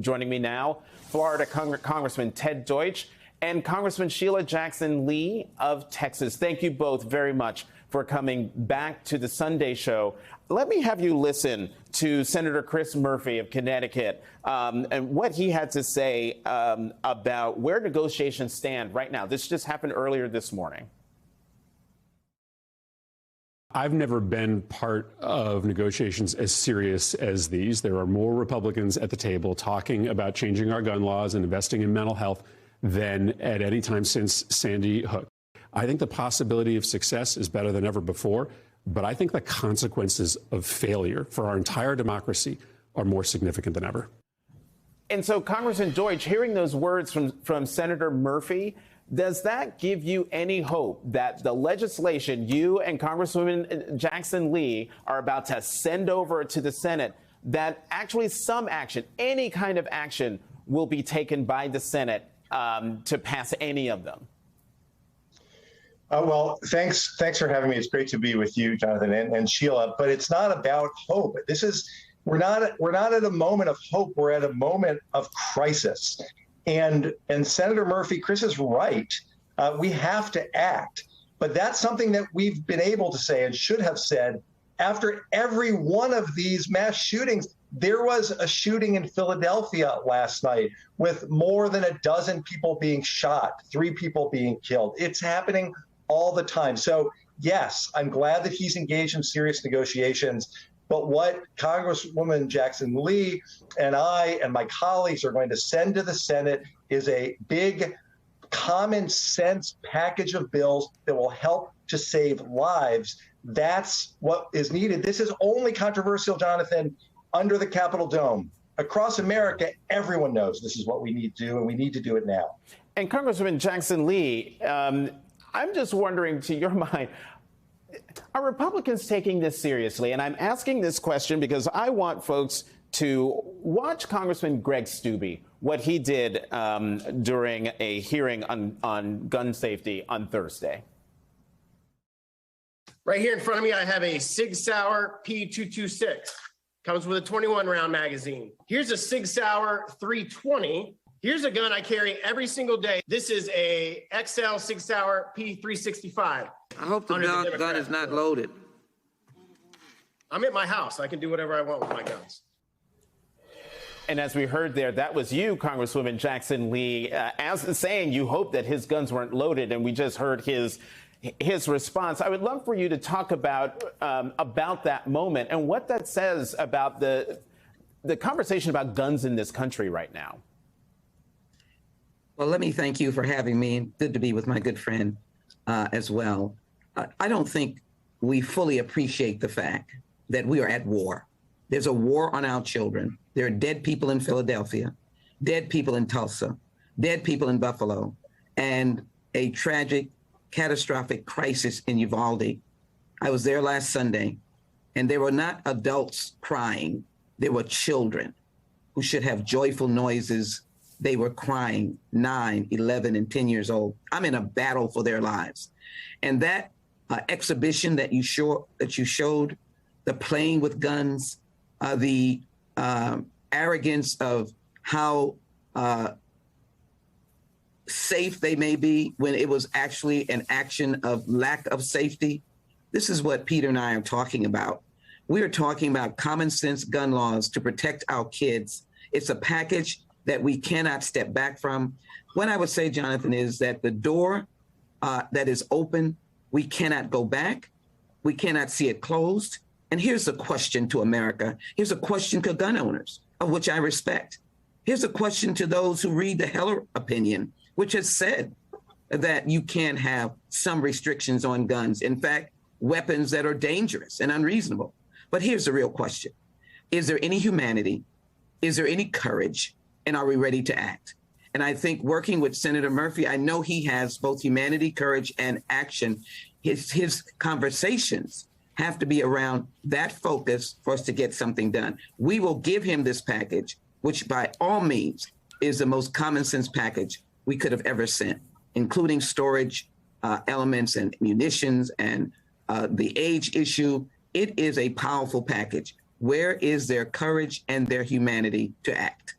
Joining me now, Florida Congressman Ted Deutsch and Congressman Sheila Jackson Lee of Texas. Thank you both very much for coming back to the Sunday show. Let me have you listen to Senator Chris Murphy of Connecticut and what he had to say about where negotiations stand right now. This just happened earlier this morning. I've never been part of negotiations as serious as these. There are more Republicans at the table talking about changing our gun laws and investing in mental health than at any time since Sandy Hook. I think the possibility of success is better than ever before, but I think the consequences of failure for our entire democracy are more significant than ever. And so, Congressman Deutsch, hearing those words from Senator Murphy, does that give you any hope that the legislation you and Congresswoman Jackson Lee are about to send over to the Senate, that actually some action, any kind of action, will be taken by the Senate to pass any of them? Well, thanks for having me. It's great to be with you, Jonathan, and Sheila. But it's not about hope. We're not at a moment of hope. We're at a moment of crisis. And Senator Murphy, Chris is right. We have to act. But that's something that we've been able to say and should have said after every one of these mass shootings. There was a shooting in Philadelphia last night with more than a dozen people being shot, 3 people being killed. It's happening all the time. So, yes, I'm glad that he's engaged in serious negotiations. But what Congresswoman Jackson Lee and I and my colleagues are going to send to the Senate is a big common sense package of bills that will help to save lives. That's what is needed. This is only controversial, Jonathan, under the Capitol dome. Across America, everyone knows this is what we need to do, and we need to do it now. And Congresswoman Jackson Lee, I'm just wondering, to your mind, are Republicans taking this seriously? And I'm asking this question because I want folks to watch Congressman Greg Steube, what he did during a hearing on gun safety on Thursday. Right here in front of me, I have a Sig Sauer P226. Comes with a 21-round magazine. Here's a Sig Sauer 320. Here's a gun I carry every single day. This is a XL Sig Sauer P365. I hope the gun is not loaded. I'm at my house. I can do whatever I want with my guns. And as we heard there, that was you, Congresswoman Jackson Lee, as saying you hope that his guns weren't loaded, and we just heard his response. I would love for you to talk about that moment and what that says about the conversation about guns in this country right now. Well, let me thank you for having me. Good to be with my good friend as well. I don't think we fully appreciate the fact that we are at war. There's a war on our children. There are dead people in Philadelphia, dead people in Tulsa, dead people in Buffalo, and a tragic, catastrophic crisis in Uvalde. I was there last Sunday, and there were not adults crying. There were children who should have joyful noises. They were crying, 9, 11, and 10 years old. I'm in a battle for their lives. And that exhibition that you showed, the playing with guns, the arrogance of how safe they may be when it was actually an action of lack of safety. This is what Peter and I are talking about. We are talking about common sense gun laws to protect our kids. It's a package that we cannot step back from. What I would say, Jonathan, is that the door that is open, we cannot go back. We cannot see it closed. And here's a question to America. Here's a question to gun owners, of which I respect. Here's a question to those who read the Heller opinion, which has said that you can have some restrictions on guns. In fact, weapons that are dangerous and unreasonable. But here's the real question. Is there any humanity? Is there any courage? And are we ready to act? And I think working with Senator Murphy, I know he has both humanity, courage, and action. His conversations have to be around that focus for us to get something done. We will give him this package, which by all means is the most common sense package we could have ever sent, including storage elements and munitions and the age issue. It is a powerful package. Where is their courage and their humanity to act?